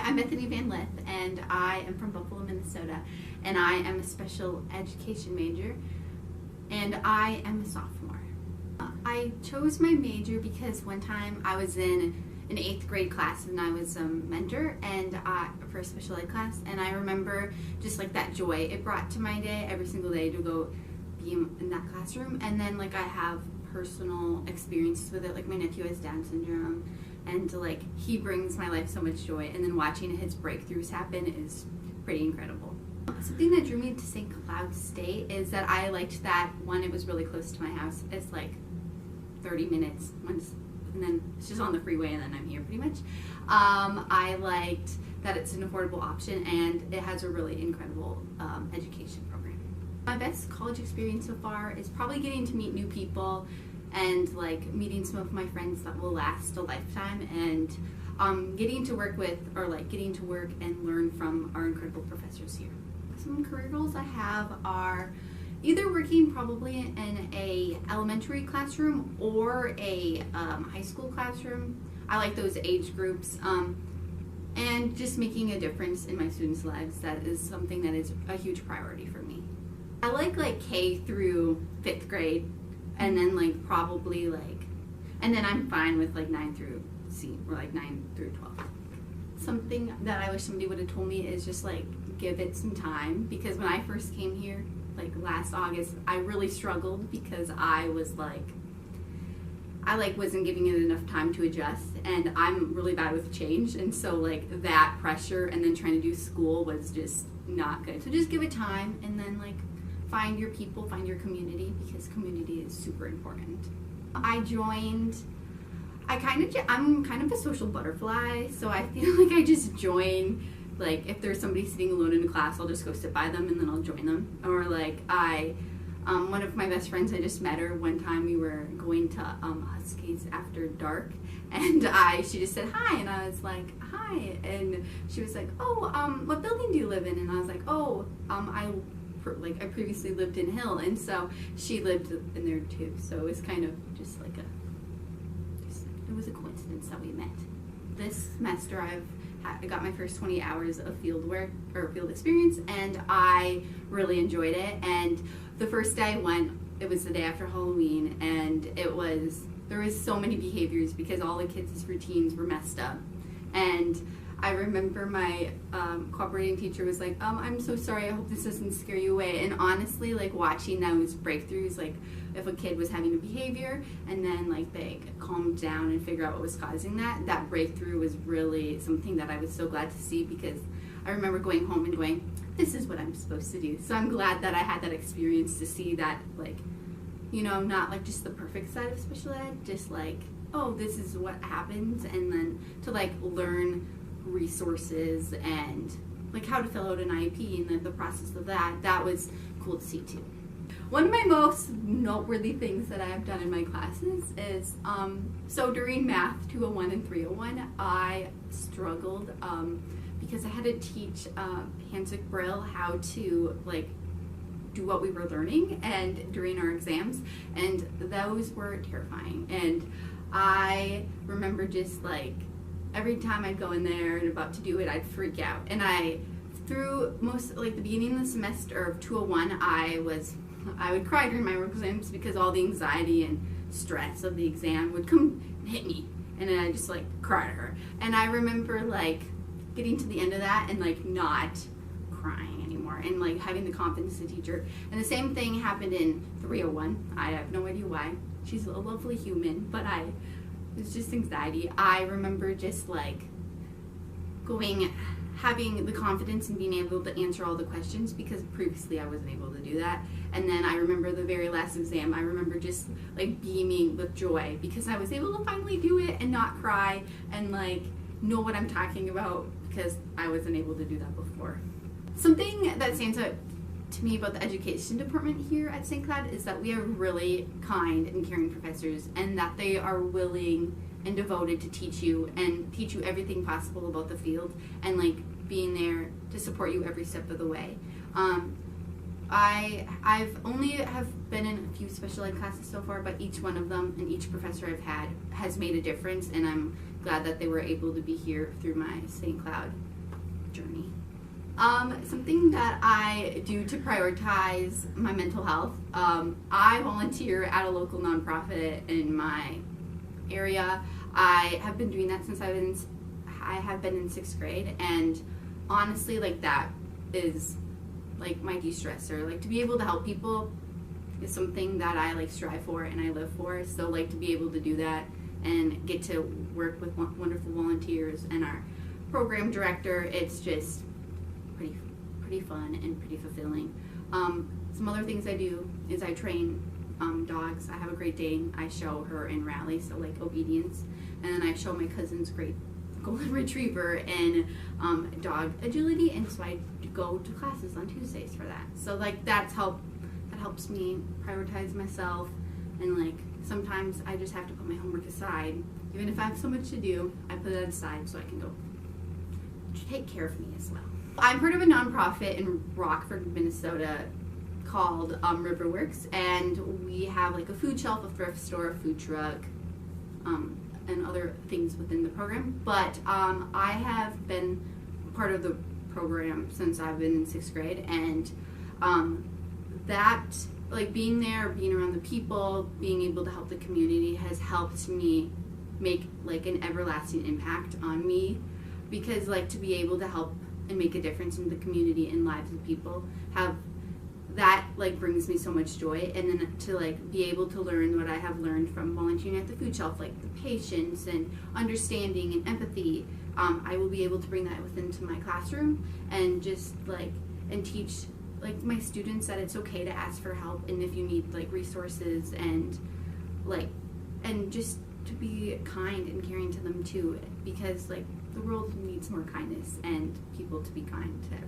I'm Bethany Lith, and I am from Buffalo, Minnesota, and I am a special education major, and I am a sophomore. I chose my major because one time I was in an 8th grade class and I was a mentor for a special ed class, and I remember just like that joy it brought to my day every single day to go be in that classroom. And then like I have personal experiences with it, like my nephew has Down syndrome, and like he brings my life so much joy, and then watching his breakthroughs happen is pretty incredible. Something that drew me to St. Cloud State is that I liked that, one, it was really close to my house. It's like 30 minutes once, and then it's just on the freeway, and then I'm here pretty much. I liked that it's an affordable option, and it has a really incredible education program. My best college experience so far is probably getting to meet new people and like meeting some of my friends that will last a lifetime, and getting to work and learn from our incredible professors here. Some career goals I have are either working probably in a elementary classroom or a high school classroom. I like those age groups, and just making a difference in my students' lives. That is something that is a huge priority for me. I like K through 5th grade, and then and then I'm fine with 9 through 12. Something that I wish somebody would have told me is just give it some time, because when I first came here last August, I really struggled because I was wasn't giving it enough time to adjust, and I'm really bad with change, and so that pressure and then trying to do school was just not good. So just give it time, and then find your people, find your community, because community is super important. I'm kind of a social butterfly, so I feel like I just join. If there's somebody sitting alone in a class, I'll just go sit by them and then I'll join them. Or one of my best friends, I just met her one time. We were going to Husky's after dark, and she just said hi, and I was like, hi, and she was like, oh, what building do you live in? And I was like, oh, I previously lived in Hill, and so she lived in there too. So it was kind of just it was a coincidence that we met. This semester I got my first 20 hours of field work or field experience, and I really enjoyed it. And the first day I went, it was the day after Halloween, and there was so many behaviors because all the kids' routines were messed up. And I remember my cooperating teacher was like, I'm so sorry, I hope this doesn't scare you away. And honestly, watching those breakthroughs, if a kid was having a behavior and then they calmed down and figure out what was causing that breakthrough was really something that I was so glad to see, because I remember going home and going, this is what I'm supposed to do. So I'm glad that I had that experience to see that, not just the perfect side of special ed, just oh, this is what happens, and then to learn resources and how to fill out an IEP and the process of that was cool to see too. One of my most noteworthy things that I have done in my classes is so during Math 201 and 301 I struggled because I had to teach Hansic Braille how to do what we were learning and during our exams, and those were terrifying. And I remember just every time I'd go in there and about to do it, I'd freak out. And through most, the beginning of the semester of 201, I would cry during my exams because all the anxiety and stress of the exam would come and hit me. And then I'd just cry to her. And I remember getting to the end of that and not crying anymore and having the confidence of the teacher. And the same thing happened in 301. I have no idea why. She's a lovely human, but it's just anxiety. I remember just having the confidence and being able to answer all the questions, because previously I wasn't able to do that. And then I remember the very last exam, I remember just beaming with joy because I was able to finally do it and not cry and know what I'm talking about, because I wasn't able to do that before. Something that stands out to me about the education department here at St. Cloud is that we have really kind and caring professors, and that they are willing and devoted to teach you everything possible about the field, and being there to support you every step of the way. I've only have been in a few special ed classes so far, but each one of them and each professor I've had has made a difference, and I'm glad that they were able to be here through my St. Cloud journey. Something that I do to prioritize my mental health, I volunteer at a local nonprofit in my area. I have been doing that since I have been in 6th grade, and honestly, like, that is like my de-stressor. Like, to be able to help people is something that I like strive for and I live for. So like, to be able to do that and get to work with wonderful volunteers and our program director, it's just pretty fun and pretty fulfilling. Some other things I do is I train dogs. I have a Great Dane. I show her in rally, so like obedience, and then I show my cousin's Great Golden Retriever in dog agility, and so I go to classes on Tuesdays for that. So like, that helps me prioritize myself, and like, sometimes I just have to put my homework aside. Even if I have so much to do, I put it aside so I can go take care of me as well. I'm part of a nonprofit in Rockford, Minnesota called Riverworks, and we have like a food shelf, a thrift store, a food truck, and other things within the program. But I have been part of the program since I've been in 6th grade, and that, like, being there, being around the people, being able to help the community has helped me make like an everlasting impact on me, because like, to be able to help and make a difference in the community and lives of people, that like brings me so much joy. And then to like be able to learn what I have learned from volunteering at the food shelf, like the patience and understanding and empathy, I will be able to bring that into my classroom and just like, and teach like my students that it's okay to ask for help, and if you need like resources, and like, and just to be kind and caring to them too, because like, the world needs more kindness and people to be kind to everyone.